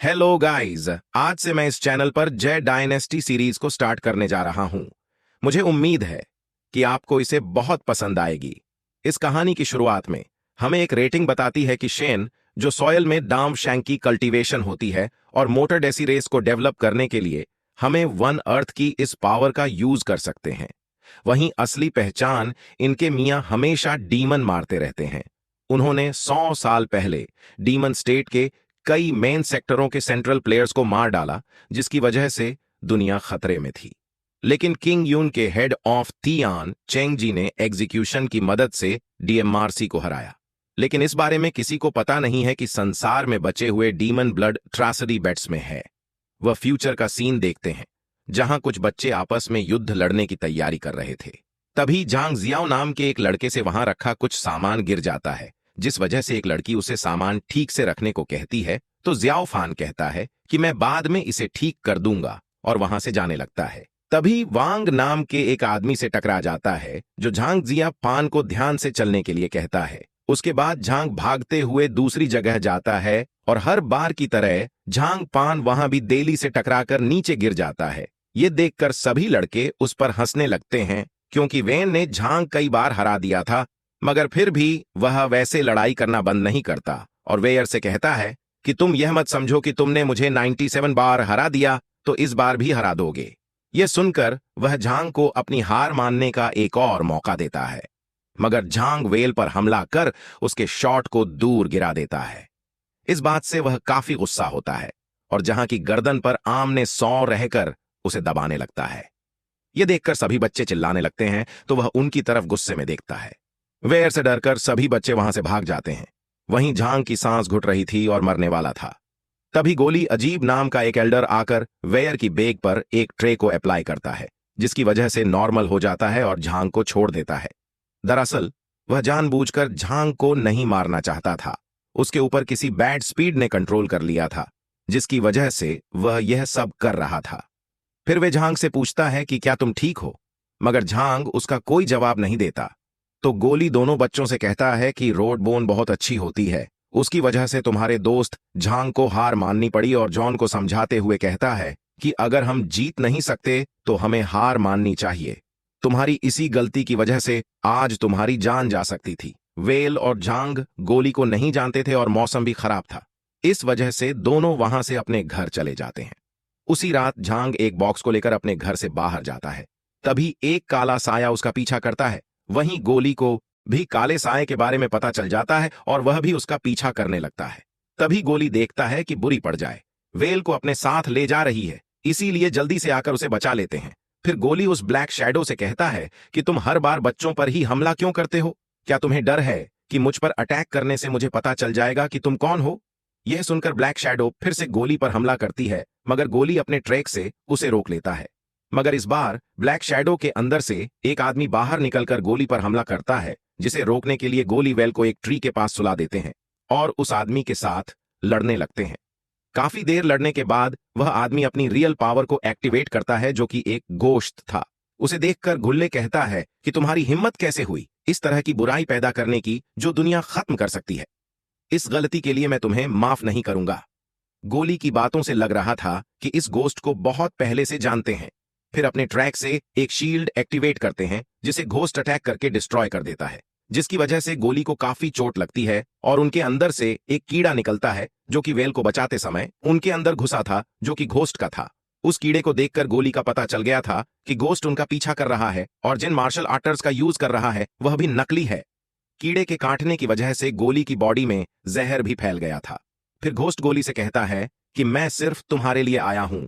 Hello guys, आज से मैं इस चैनल पर जय डायनेस्टी सीरीज को स्टार्ट करने जा रहा हूं। मुझे उम्मीद है कि आपको इसे बहुत पसंद आएगी। इस कहानी की शुरुआत में हमें एक रेटिंग बताती है कि शेन, जो सॉयल में डाम शैंक की कल्टीवेशन होती है और मोटर डेसी रेस को डेवलप करने के लिए हमें वन अर्थ की इस पावर का यूज कर सकते हैं। वहीं असली पहचान इनके मियां हमेशा डीमन मारते रहते हैं। उन्होंने 100 साल पहले डीमन स्टेट के कई मेन सेक्टरों के सेंट्रल प्लेयर्स को मार डाला, जिसकी वजह से दुनिया खतरे में थी। लेकिन किंग यून के हेड ऑफ तियान चेंग जी ने एग्जीक्यूशन की मदद से डीएमआरसी को हराया। लेकिन इस बारे में किसी को पता नहीं है कि संसार में बचे हुए डीमन ब्लड ट्रासडी बेट्स में है। वह फ्यूचर का सीन देखते हैं, जहां कुछ बच्चे आपस में युद्ध लड़ने की तैयारी कर रहे थे। तभी झांग जियाओ नाम के एक लड़के से वहां रखा कुछ सामान गिर जाता है, जिस वजह से एक लड़की उसे सामान ठीक से रखने को कहती है। तो जियाओ फान कहता है कि मैं बाद में इसे ठीक कर दूंगा, और वहां से जाने लगता है। तभी वांग नाम के एक आदमी से टकरा जाता है, जो झांग जिया फान को ध्यान से चलने के लिए कहता है। उसके बाद झांग भागते हुए दूसरी जगह जाता है, और हर बार की तरह झांग पान वहां भी देली से टकराकर नीचे गिर जाता है। ये देखकर सभी लड़के उस पर हंसने लगते हैं, क्योंकि वेन ने झांग कई बार हरा दिया था, मगर फिर भी वह वैसे लड़ाई करना बंद नहीं करता और वेयर से कहता है कि तुम यह मत समझो कि तुमने मुझे 97 बार हरा दिया तो इस बार भी हरा दोगे। यह सुनकर वह झांग को अपनी हार मानने का एक और मौका देता है, मगर झांग वेल पर हमला कर उसके शॉट को दूर गिरा देता है। इस बात से वह काफी गुस्सा होता है और जहां की गर्दन पर आमने सौ रहकर उसे दबाने लगता है। यह देखकर सभी बच्चे चिल्लाने लगते हैं, तो वह उनकी तरफ गुस्से में देखता है। वेयर से डरकर सभी बच्चे वहां से भाग जाते हैं। वहीं झांग की सांस घुट रही थी और मरने वाला था। तभी गोली अजीब नाम का एक एल्डर आकर वेयर की बेग पर एक ट्रे को अप्लाई करता है, जिसकी वजह से नॉर्मल हो जाता है और झांग को छोड़ देता है। दरअसल वह जानबूझकर झांग को नहीं मारना चाहता था। उसके ऊपर किसी बैड स्पीड ने कंट्रोल कर लिया था, जिसकी वजह से वह यह सब कर रहा था। फिर वे झांग से पूछता है कि क्या तुम ठीक हो, मगर झांग उसका कोई जवाब नहीं देता। तो गोली दोनों बच्चों से कहता है कि रोड बोन बहुत अच्छी होती है, उसकी वजह से तुम्हारे दोस्त झांग को हार माननी पड़ी, और जॉन को समझाते हुए कहता है कि अगर हम जीत नहीं सकते तो हमें हार माननी चाहिए। तुम्हारी इसी गलती की वजह से आज तुम्हारी जान जा सकती थी। वेल और झांग गोली को नहीं जानते थे और मौसम भी खराब था। इस वजह से दोनों वहां से अपने घर चले जाते हैं। उसी रात झांग एक बॉक्स को लेकर अपने घर से बाहर जाता है। तभी एक काला साया उसका पीछा करता है। वहीं गोली को भी काले साए के बारे में पता चल जाता है और वह भी उसका पीछा करने लगता है। तभी गोली देखता है कि बुरी पड़ जाए, वेल को अपने साथ ले जा रही है, इसीलिए जल्दी से आकर उसे बचा लेते हैं। फिर गोली उस ब्लैक शैडो से कहता है कि तुम हर बार बच्चों पर ही हमला क्यों करते हो? क्या तुम्हें डर है कि मुझ पर अटैक करने से मुझे पता चल जाएगा कि तुम कौन हो? यह सुनकर ब्लैक शैडो फिर से गोली पर हमला करती है, मगर गोली अपने ट्रैक से उसे रोक लेता है। मगर इस बार ब्लैक शैडो के अंदर से एक आदमी बाहर निकलकर गोली पर हमला करता है, जिसे रोकने के लिए गोली वेल को एक ट्री के पास सुला देते हैं और उस आदमी के साथ लड़ने लगते हैं। काफी देर लड़ने के बाद वह आदमी अपनी रियल पावर को एक्टिवेट करता है, जो कि एक गोश्त था। उसे देखकर गुल्ले कहता है कि तुम्हारी हिम्मत कैसे हुई इस तरह की बुराई पैदा करने की, जो दुनिया खत्म कर सकती है। इस गलती के लिए मैं तुम्हें माफ नहीं करूंगा। गोली की बातों से लग रहा था कि इस गोश्त को बहुत पहले से जानते हैं। फिर अपने ट्रैक से एक शील्ड एक्टिवेट करते हैं, जिसे घोस्ट अटैक करके डिस्ट्रॉय कर देता है, जिसकी वजह से गोली को काफी चोट लगती है और उनके अंदर से एक कीड़ा निकलता है, जो कि वेल को बचाते समय उनके अंदर घुसा था, जो कि घोस्ट का था। उस कीड़े को देखकर गोली का पता चल गया था कि घोस्ट उनका पीछा कर रहा है और जिन मार्शल आर्ट्स का यूज कर रहा है वह भी नकली है। कीड़े के काटने की वजह से गोली की बॉडी में जहर भी फैल गया था। फिर घोस्ट गोली से कहता है कि मैं सिर्फ तुम्हारे लिए आया हूं।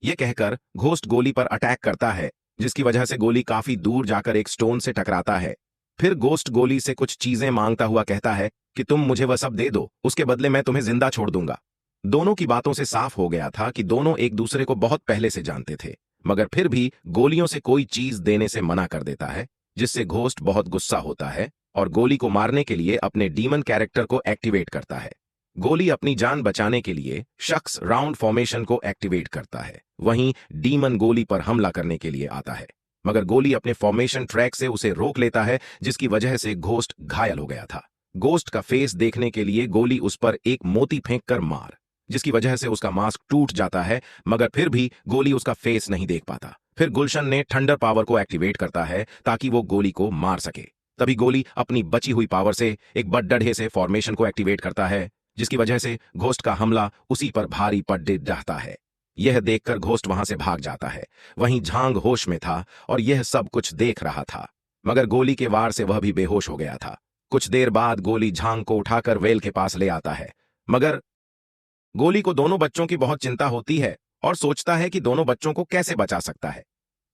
यह कहकर घोस्ट गोली पर अटैक करता है, जिसकी वजह से गोली काफी दूर जाकर एक स्टोन से टकराता है। फिर घोस्ट गोली से कुछ चीजें मांगता हुआ कहता है कि तुम मुझे वह सब दे दो, उसके बदले मैं तुम्हें जिंदा छोड़ दूंगा। दोनों की बातों से साफ हो गया था कि दोनों एक दूसरे को बहुत पहले से जानते थे, मगर फिर भी गोलियों से कोई चीज देने से मना कर देता है, जिससे घोस्ट बहुत गुस्सा होता है और गोली को मारने के लिए अपने डीमन कैरेक्टर को एक्टिवेट करता है। गोली अपनी जान बचाने के लिए शख्स राउंड फॉर्मेशन को एक्टिवेट करता है। वहीं डीमन गोली पर हमला करने के लिए आता है, मगर गोली अपने फॉर्मेशन ट्रैक से उसे रोक लेता है, जिसकी वजह से घोस्ट घायल हो गया था। घोस्ट का फेस देखने के लिए गोली उस पर एक मोती फेंक कर मार जिसकी वजह से उसका मास्क टूट जाता है, मगर फिर भी गोली उसका फेस नहीं देख पाता। फिर गुलशन ने थंडर पावर को एक्टिवेट करता है ताकि वो गोली को मार सके। तभी गोली अपनी बची हुई पावर से एक बड़े से फॉर्मेशन को एक्टिवेट करता है, जिसकी वजह से घोस्ट का हमला उसी पर भारी पड़ जाता है। यह देखकर घोस्ट वहां से भाग जाता है। वहीं झांग होश में था और यह सब कुछ देख रहा था, मगर गोली के वार से वह भी बेहोश हो गया था। कुछ देर बाद गोली झांग को उठाकर वेल के पास ले आता है, मगर गोली को दोनों बच्चों की बहुत चिंता होती है और सोचता है कि दोनों बच्चों को कैसे बचा सकता है।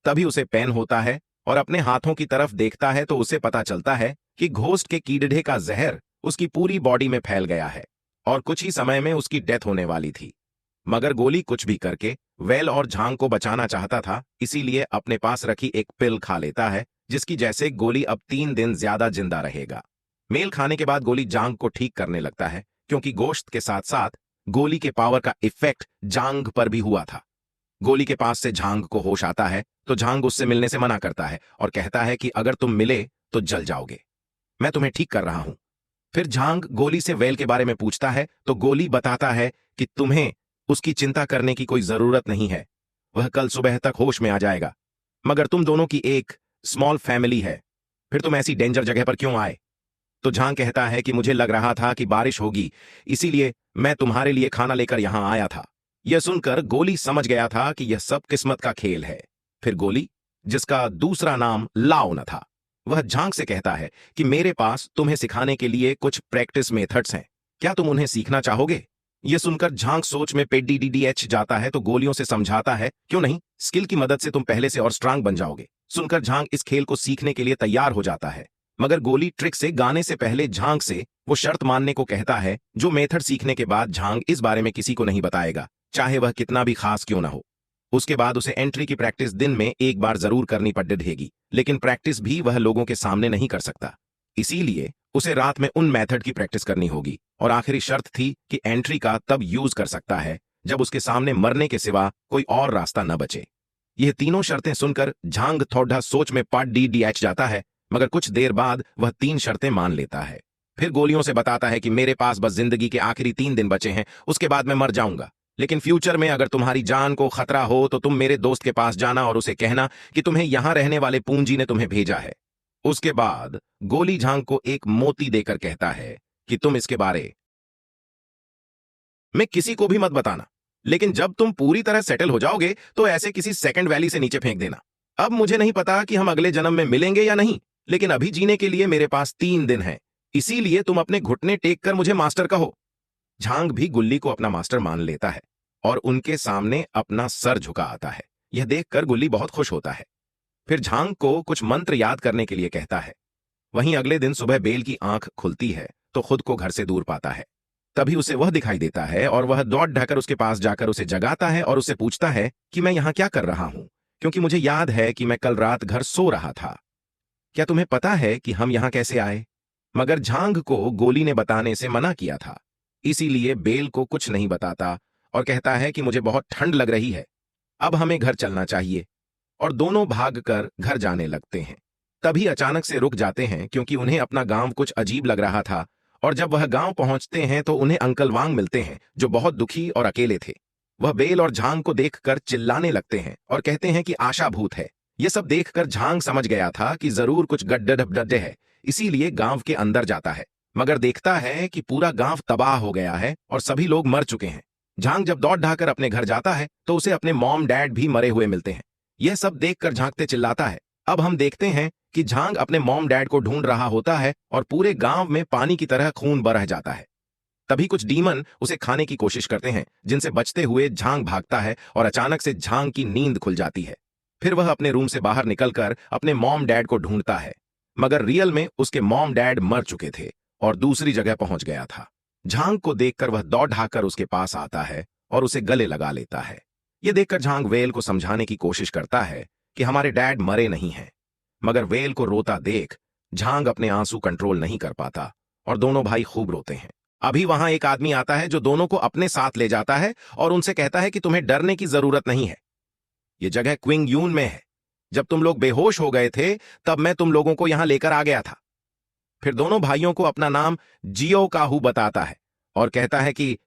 तभी उसे पेन होता है और अपने हाथों की तरफ देखता है तो उसे पता चलता है कि घोस्ट के कीड़े का जहर उसकी पूरी बॉडी में फैल गया है और कुछ ही समय में उसकी डेथ होने वाली थी। मगर गोली कुछ भी करके वेल और झांग को बचाना चाहता था, इसीलिए अपने पास रखी एक पिल खा लेता है, जिसकी जैसे गोली अब 3 दिन ज्यादा जिंदा रहेगा। मेल खाने के बाद गोली जांग को ठीक करने लगता है, क्योंकि गोश्त के साथ साथ गोली के पावर का इफेक्ट जांग पर भी हुआ था। गोली के पास से झांग को होश आता है तो झांग उससे मिलने से मना करता है और कहता है कि अगर तुम मिले तो जल जाओगे, मैं तुम्हें ठीक कर रहा हूं। फिर झांग गोली से वेल के बारे में पूछता है तो गोली बताता है कि तुम्हें उसकी चिंता करने की कोई जरूरत नहीं है, वह कल सुबह तक होश में आ जाएगा। मगर तुम दोनों की एक स्मॉल फैमिली है, फिर तुम ऐसी डेंजर जगह पर क्यों आए? तो झांग कहता है कि मुझे लग रहा था कि बारिश होगी, इसीलिए मैं तुम्हारे लिए खाना लेकर यहां आया था। यह सुनकर गोली समझ गया था कि यह सब किस्मत का खेल है। फिर गोली, जिसका दूसरा नाम लाओ न था, वह झांग से कहता है कि मेरे पास तुम्हें सिखाने के लिए कुछ प्रैक्टिस मेथड्स हैं, क्या तुम उन्हें सीखना चाहोगे? यह सुनकर झांग सोच में पेडीडीडीएच जाता है तो गोलियों से समझाता है, क्यों नहीं, स्किल की मदद से तुम पहले से और स्ट्रांग बन जाओगे। सुनकर झांग इस खेल को सीखने के लिए तैयार हो जाता है, मगर गोली ट्रिक से गाने से पहले झांग से वो शर्त मानने को कहता है, जो मेथड सीखने के बाद झांग इस बारे में किसी को नहीं बताएगा, चाहे वह कितना भी खास क्यों ना हो। उसके बाद उसे एंट्री की प्रैक्टिस दिन में एक बार जरूर करनी पड़ेगी, लेकिन प्रैक्टिस भी वह लोगों के सामने नहीं कर सकता, इसीलिए उसे रात में उन मेथड की प्रैक्टिस करनी होगी। और आखिरी शर्त थी कि एंट्री का तब यूज कर सकता है जब उसके सामने मरने के सिवा कोई और रास्ता न बचे। यह तीनों शर्तें सुनकर झांग थोड़ा सोच में पड़ डीडीएच जाता है, मगर कुछ देर बाद वह 3 शर्तें मान लेता है। फिर गोलियों से बताता है कि मेरे पास बस जिंदगी के आखिरी 3 दिन बचे हैं, उसके बाद मैं मर जाऊंगा, लेकिन फ्यूचर में अगर तुम्हारी जान को खतरा हो तो तुम मेरे दोस्त के पास जाना और उसे कहना कि तुम्हें यहां रहने वाले पूंजी ने तुम्हें भेजा है। उसके बाद गोली झांग को एक मोती देकर कहता है कि तुम इसके बारे में किसी को भी मत बताना, लेकिन जब तुम पूरी तरह सेटल हो जाओगे तो ऐसे किसी सेकंड वैली से नीचे फेंक देना। अब मुझे नहीं पता कि हम अगले जन्म में मिलेंगे या नहीं, लेकिन अभी जीने के लिए मेरे पास 3 दिन हैं, इसीलिए तुम अपने घुटने टेक कर मुझे मास्टर कहो। झांग भी गुल्ली को अपना मास्टर मान लेता है और उनके सामने अपना सर झुका आता है। यह देखकर गुल्ली बहुत खुश होता है। फिर झांग को कुछ मंत्र याद करने के लिए कहता है। वहीं अगले दिन सुबह बेल की आंख खुलती है तो खुद को घर से दूर पाता है। तभी उसे वह दिखाई देता है और वह दौड़ ढाकर उसके पास जाकर उसे जगाता है और उससे पूछता है कि मैं यहां क्या कर रहा हूं, क्योंकि मुझे याद है कि मैं कल रात घर सो रहा था। क्या तुम्हें पता है कि हम यहां कैसे आए? मगर झांग को गोली ने बताने से मना किया था, इसीलिए बेल को कुछ नहीं बताता और कहता है कि मुझे बहुत ठंड लग रही है, अब हमें घर चलना चाहिए। और दोनों भागकर घर जाने लगते हैं। तभी अचानक से रुक जाते हैं क्योंकि उन्हें अपना गांव कुछ अजीब लग रहा था, और जब वह गांव पहुंचते हैं तो उन्हें अंकल वांग मिलते हैं, जो बहुत दुखी और अकेले थे। वह बेल और झांग को देखकर चिल्लाने लगते हैं और कहते हैं कि आशा भूत है। यह सब देखकर झांग समझ गया था कि जरूर कुछ गड्ढे है, इसीलिए गांव के अंदर जाता है, मगर देखता है कि पूरा गांव तबाह हो गया है और सभी लोग मर चुके हैं। झांग जब दौड़ ढाकर अपने घर जाता है तो उसे अपने मॉम डैड भी मरे हुए मिलते हैं। यह सब देखकर झांकते चिल्लाता है। अब हम देखते हैं कि झांग अपने मॉम डैड को ढूंढ रहा होता है और पूरे गांव में पानी की तरह खून बह जाता है। तभी कुछ डीमन उसे खाने की कोशिश करते हैं, जिनसे बचते हुए झांग भागता है और अचानक से झांग की नींद खुल जाती है। फिर वह अपने रूम से बाहर निकलकर अपने मॉम डैड को ढूंढता है, मगर रियल में उसके मॉम डैड मर चुके थे और दूसरी जगह पहुंच गया था। झांग को देखकर वह दौड़ ढाकर उसके पास आता है और उसे गले लगा लेता है। यह देखकर झांग वेल को समझाने की कोशिश करता है कि हमारे डैड मरे नहीं हैं, मगर वेल को रोता देख झांग अपने आंसू कंट्रोल नहीं कर पाता और दोनों भाई खूब रोते हैं। अभी वहां एक आदमी आता है जो दोनों को अपने साथ ले जाता है और उनसे कहता है कि तुम्हें डरने की जरूरत नहीं है, यह जगह क्विंग यून में है। जब तुम लोग बेहोश हो गए थे तब मैं तुम लोगों को यहां लेकर आ गया था। फिर दोनों भाइयों को अपना नाम जियो काहू बताता है और कहता है कि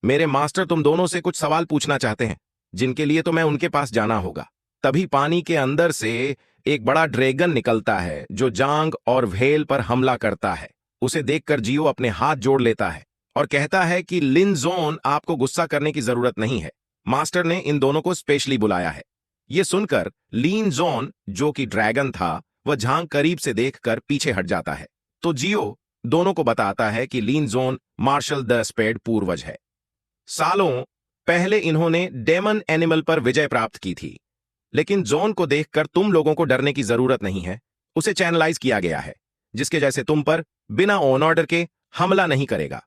मेरे मास्टर तुम दोनों से कुछ सवाल पूछना चाहते हैं, जिनके लिए तो मैं उनके पास जाना होगा। तभी पानी के अंदर से एक बड़ा ड्रैगन निकलता है जो जांग और व्हेल पर हमला करता है। उसे देखकर जियो अपने हाथ जोड़ लेता है और कहता है कि लिनजोन, आपको गुस्सा करने की जरूरत नहीं है। मास्टर ने इन दोनों को स्पेशली बुलाया है। यह सुनकर लिनजोन, जो कि ड्रैगन था, वह झांग करीब से देखकर पीछे हट जाता है। तो जियो दोनों को बताता है कि लिनजोन मार्शल द स्पेड पूर्वज है। सालों पहले इन्होंने डेमन एनिमल पर विजय प्राप्त की थी, लेकिन जोन को देखकर तुम लोगों को डरने की जरूरत नहीं है। उसे चैनलाइज किया गया है, जिसके जैसे तुम पर बिना ऑन ऑर्डर के हमला नहीं करेगा।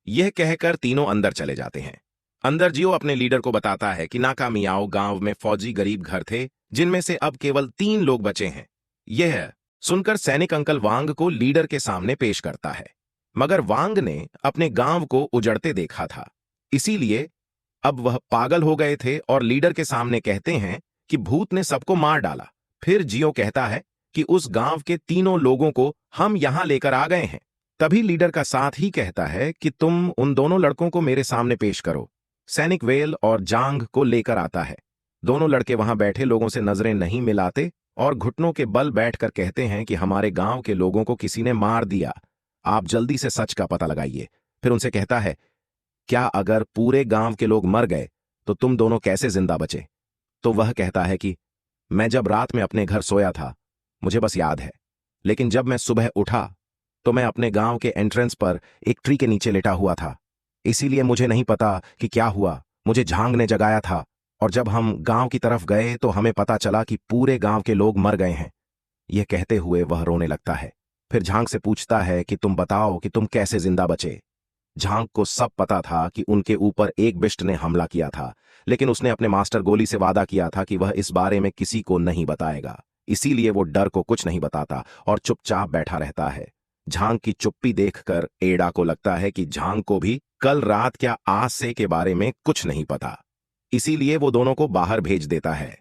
यह कहकर तीनों अंदर चले जाते हैं। अंदर जियो अपने लीडर को बताता है कि नाकामियाओ गांव में फौजी गरीब घर थे, जिनमें से अब केवल 3 लोग बचे हैं। यह सुनकर सैनिक अंकल वांग को लीडर के सामने पेश करता है, मगर वांग ने अपने गांव को उजड़ते देखा था, इसीलिए अब वह पागल हो गए थे और लीडर के सामने कहते हैं कि भूत ने सबको मार डाला। फिर जियो कहता है कि उस गांव के तीनों लोगों को हम यहां लेकर आ गए हैं। तभी लीडर का साथ ही कहता है कि तुम उन दोनों लड़कों को मेरे सामने पेश करो। सैनिक वेल और जांग को लेकर आता है। दोनों लड़के वहां बैठे लोगों से नजरें नहीं मिलाते और घुटनों के बल बैठकर कहते हैं कि हमारे गांव के लोगों को किसी ने मार दिया, आप जल्दी से सच का पता लगाइए। फिर उनसे कहता है, क्या अगर पूरे गांव के लोग मर गए तो तुम दोनों कैसे जिंदा बचे? तो वह कहता है कि मैं जब रात में अपने घर सोया था, मुझे बस याद है, लेकिन जब मैं सुबह उठा तो मैं अपने गांव के एंट्रेंस पर एक ट्री के नीचे लेटा हुआ था, इसीलिए मुझे नहीं पता कि क्या हुआ। मुझे झांग ने जगाया था और जब हम गांव की तरफ गए तो हमें पता चला कि पूरे गांव के लोग मर गए हैं। यह कहते हुए वह रोने लगता है। फिर झांग से पूछता है कि तुम बताओ कि तुम कैसे जिंदा बचे। झांग को सब पता था कि उनके ऊपर एक बिष्ट ने हमला किया था, लेकिन उसने अपने मास्टर गोली से वादा किया था कि वह इस बारे में किसी को नहीं बताएगा, इसीलिए वो डर को कुछ नहीं बताता और चुपचाप बैठा रहता है। झांग की चुप्पी देखकर एडा को लगता है कि झांग को भी कल रात क्या आज से के बारे में कुछ नहीं पता, इसीलिए वो दोनों को बाहर भेज देता है।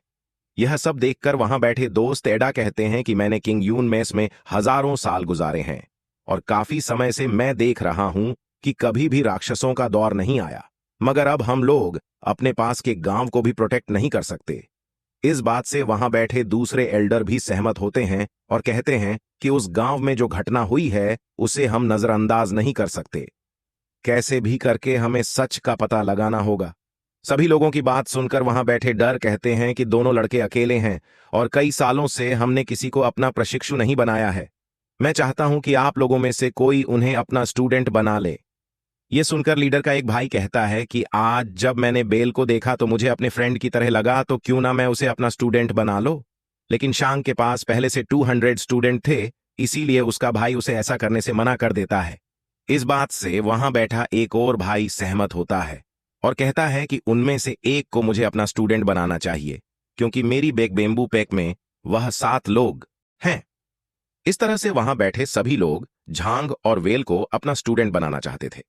यह सब देखकर वहां बैठे दोस्त एडा कहते हैं कि मैंने किंग यून मेस में हजारों साल गुजारे हैं और काफी समय से मैं देख रहा हूं कि कभी भी राक्षसों का दौर नहीं आया, मगर अब हम लोग अपने पास के गांव को भी प्रोटेक्ट नहीं कर सकते। इस बात से वहां बैठे दूसरे एल्डर भी सहमत होते हैं और कहते हैं कि उस गांव में जो घटना हुई है उसे हम नजरअंदाज नहीं कर सकते। कैसे भी करके हमें सच का पता लगाना होगा। सभी लोगों की बात सुनकर वहां बैठे डर कहते हैं कि दोनों लड़के अकेले हैं और कई सालों से हमने किसी को अपना प्रशिक्षु नहीं बनाया है। मैं चाहता हूं कि आप लोगों में से कोई उन्हें अपना स्टूडेंट बना ले। यह सुनकर लीडर का एक भाई कहता है कि आज जब मैंने बेल को देखा तो मुझे अपने फ्रेंड की तरह लगा, तो क्यों ना मैं उसे अपना स्टूडेंट बना लो। लेकिन शांग के पास पहले से 200 स्टूडेंट थे, इसीलिए उसका भाई उसे ऐसा करने से मना कर देता है। इस बात से वहां बैठा एक और भाई सहमत होता है और कहता है कि उनमें से एक को मुझे अपना स्टूडेंट बनाना चाहिए, क्योंकि मेरी बेम्बू पैक में वह 7 लोग हैं। इस तरह से वहां बैठे सभी लोग झांग और वेल को अपना स्टूडेंट बनाना चाहते थे।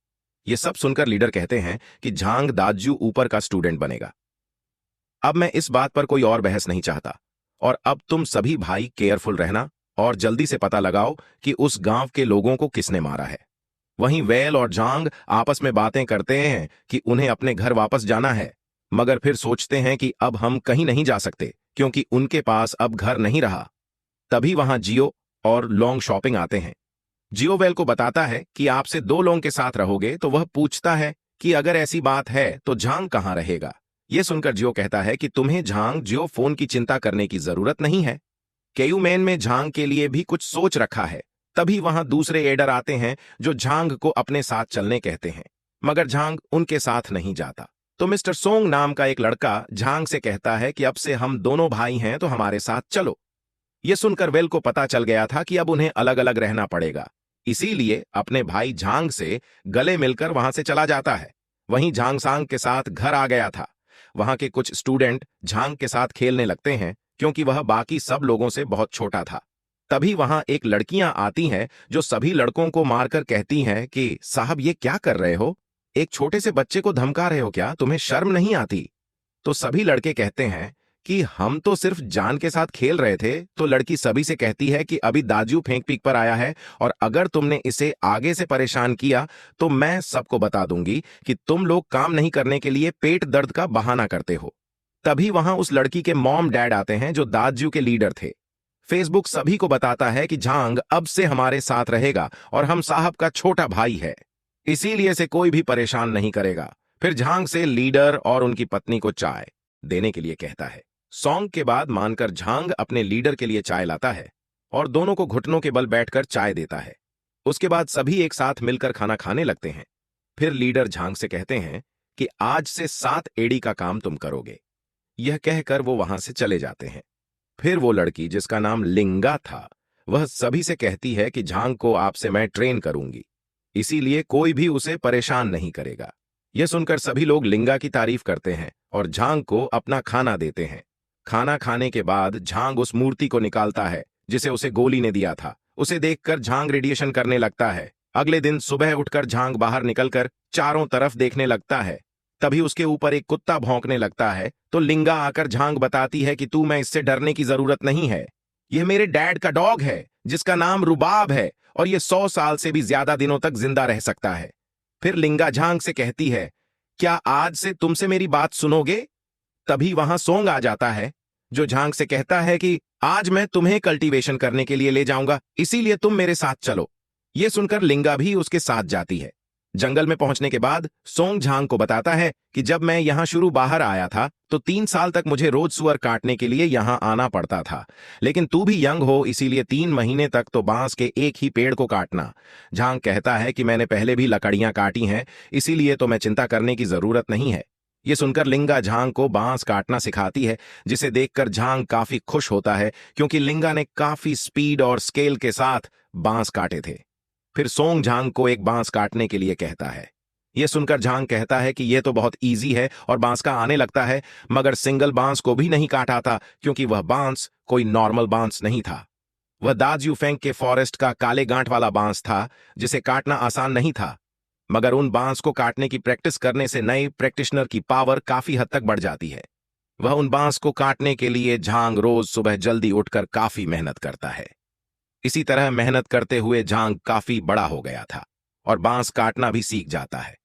ये सब सुनकर लीडर कहते हैं कि झांग दाज्यू ऊपर का स्टूडेंट बनेगा। अब मैं इस बात पर कोई और बहस नहीं चाहता और अब तुम सभी भाई केयरफुल रहना और जल्दी से पता लगाओ कि उस गांव के लोगों को किसने मारा है। वहीं वेल और झांग आपस में बातें करते हैं कि उन्हें अपने घर वापस जाना है, मगर फिर सोचते हैं कि अब हम कहीं नहीं जा सकते क्योंकि उनके पास अब घर नहीं रहा। तभी वहां जियो और लॉन्ग शॉपिंग आते हैं। जियो वेल को बताता है कि आपसे 2 लोगों के साथ रहोगे, तो वह पूछता है कि अगर ऐसी बात है तो झांग कहां रहेगा। यह सुनकर जियो कहता है कि तुम्हें झांग जियो फोन की चिंता करने की जरूरत नहीं है। केयूमैन में झांग के लिए भी कुछ सोच रखा है। तभी वहां दूसरे एडर आते हैं जो झांग को अपने साथ चलने कहते हैं, मगर झांग उनके साथ नहीं जाता। तो मिस्टर सोंग नाम का एक लड़का झांग से कहता है कि अब से हम दोनों भाई हैं तो हमारे साथ चलो। यह सुनकर वेल को पता चल गया था कि अब उन्हें अलग अलग रहना पड़ेगा, इसीलिए अपने भाई झांग से गले मिलकर वहां से चला जाता है। वहीं झांग सांग के साथ घर आ गया था। वहां के कुछ स्टूडेंट झांग के साथ खेलने लगते हैं क्योंकि वह बाकी सब लोगों से बहुत छोटा था। तभी वहां एक लड़कियां आती हैं जो सभी लड़कों को मारकर कहती हैं कि साहब ये क्या कर रहे हो, एक छोटे से बच्चे को धमका रहे हो क्या, तुम्हें शर्म नहीं आती। तो सभी लड़के कहते हैं कि हम तो सिर्फ जान के साथ खेल रहे थे, तो लड़की सभी से कहती है कि अभी दाजू फेंक पीक पर आया है और अगर तुमने इसे आगे से परेशान किया तो मैं सबको बता दूंगी कि तुम लोग काम नहीं करने के लिए पेट दर्द का बहाना करते हो। तभी वहां उस लड़की के मॉम डैड आते हैं जो दाजू के लीडर थे। फेसबुक सभी को बताता है कि झांग अब से हमारे साथ रहेगा और हम साहब का छोटा भाई है, इसीलिए से कोई भी परेशान नहीं करेगा। फिर झांग से लीडर और उनकी पत्नी को चाय देने के लिए कहता है। सॉन्ग के बाद मानकर झांग अपने लीडर के लिए चाय लाता है और दोनों को घुटनों के बल बैठकर चाय देता है। उसके बाद सभी एक साथ मिलकर खाना खाने लगते हैं। फिर लीडर झांग से कहते हैं कि आज से 7 एड़ी का काम तुम करोगे। यह कहकर वो वहां से चले जाते हैं। फिर वो लड़की जिसका नाम लिंगा था, वह सभी से कहती है कि झांग को आपसे मैं ट्रेन करूंगी, इसीलिए कोई भी उसे परेशान नहीं करेगा। यह सुनकर सभी लोग लिंगा की तारीफ करते हैं और झांग को अपना खाना देते हैं। खाना खाने के बाद झांग उस मूर्ति को निकालता है जिसे उसे गोली ने दिया था। उसे देखकर झांग रेडिएशन करने लगता है। अगले दिन सुबह उठकर झांग बाहर निकलकर चारों तरफ देखने लगता है। तभी उसके ऊपर एक कुत्ता भौंकने लगता है तो लिंगा आकर झांग बताती है कि तू मैं इससे डरने की जरूरत नहीं है, यह मेरे डैड का डॉग है जिसका नाम रुबाब है और यह 100 साल से भी ज्यादा दिनों तक जिंदा रह सकता है। फिर लिंगा झांग से कहती है, क्या आज से तुमसे मेरी बात सुनोगे? तभी वहां सोंग आ जाता है जो झांग से कहता है कि आज मैं तुम्हें कल्टीवेशन करने के लिए ले जाऊंगा, इसीलिए तुम मेरे साथ चलो। यह सुनकर लिंगा भी उसके साथ जाती है। जंगल में पहुंचने के बाद सोंग झांग को बताता है कि जब मैं यहां शुरू बाहर आया था तो 3 साल तक मुझे रोज सुअर काटने के लिए यहां आना पड़ता था, लेकिन तू भी यंग हो इसीलिए 3 महीने तक तो बांस के एक ही पेड़ को काटना। झांग कहता है कि मैंने पहले भी लकड़ियां काटी हैं, इसीलिए तो मैं चिंता करने की जरूरत नहीं है। ये सुनकर लिंगा झांग को बांस काटना सिखाती है, जिसे देखकर झांग काफी खुश होता है क्योंकि लिंगा ने काफी स्पीड और स्केल के साथ बांस काटे थे। फिर सोंग झांग को एक बांस काटने के लिए कहता है। यह सुनकर झांग कहता है कि यह तो बहुत इजी है और बांस का आने लगता है, मगर सिंगल बांस को भी नहीं काटा था क्योंकि वह बांस कोई नॉर्मल बांस नहीं था। वह दाजू फेंक के फॉरेस्ट का काले गांठ वाला बांस था जिसे काटना आसान नहीं था, मगर उन बांस को काटने की प्रैक्टिस करने से नए प्रैक्टिशनर की पावर काफी हद तक बढ़ जाती है। वह उन बांस को काटने के लिए झांग रोज सुबह जल्दी उठकर काफी मेहनत करता है। इसी तरह मेहनत करते हुए झांग काफी बड़ा हो गया था और बांस काटना भी सीख जाता है।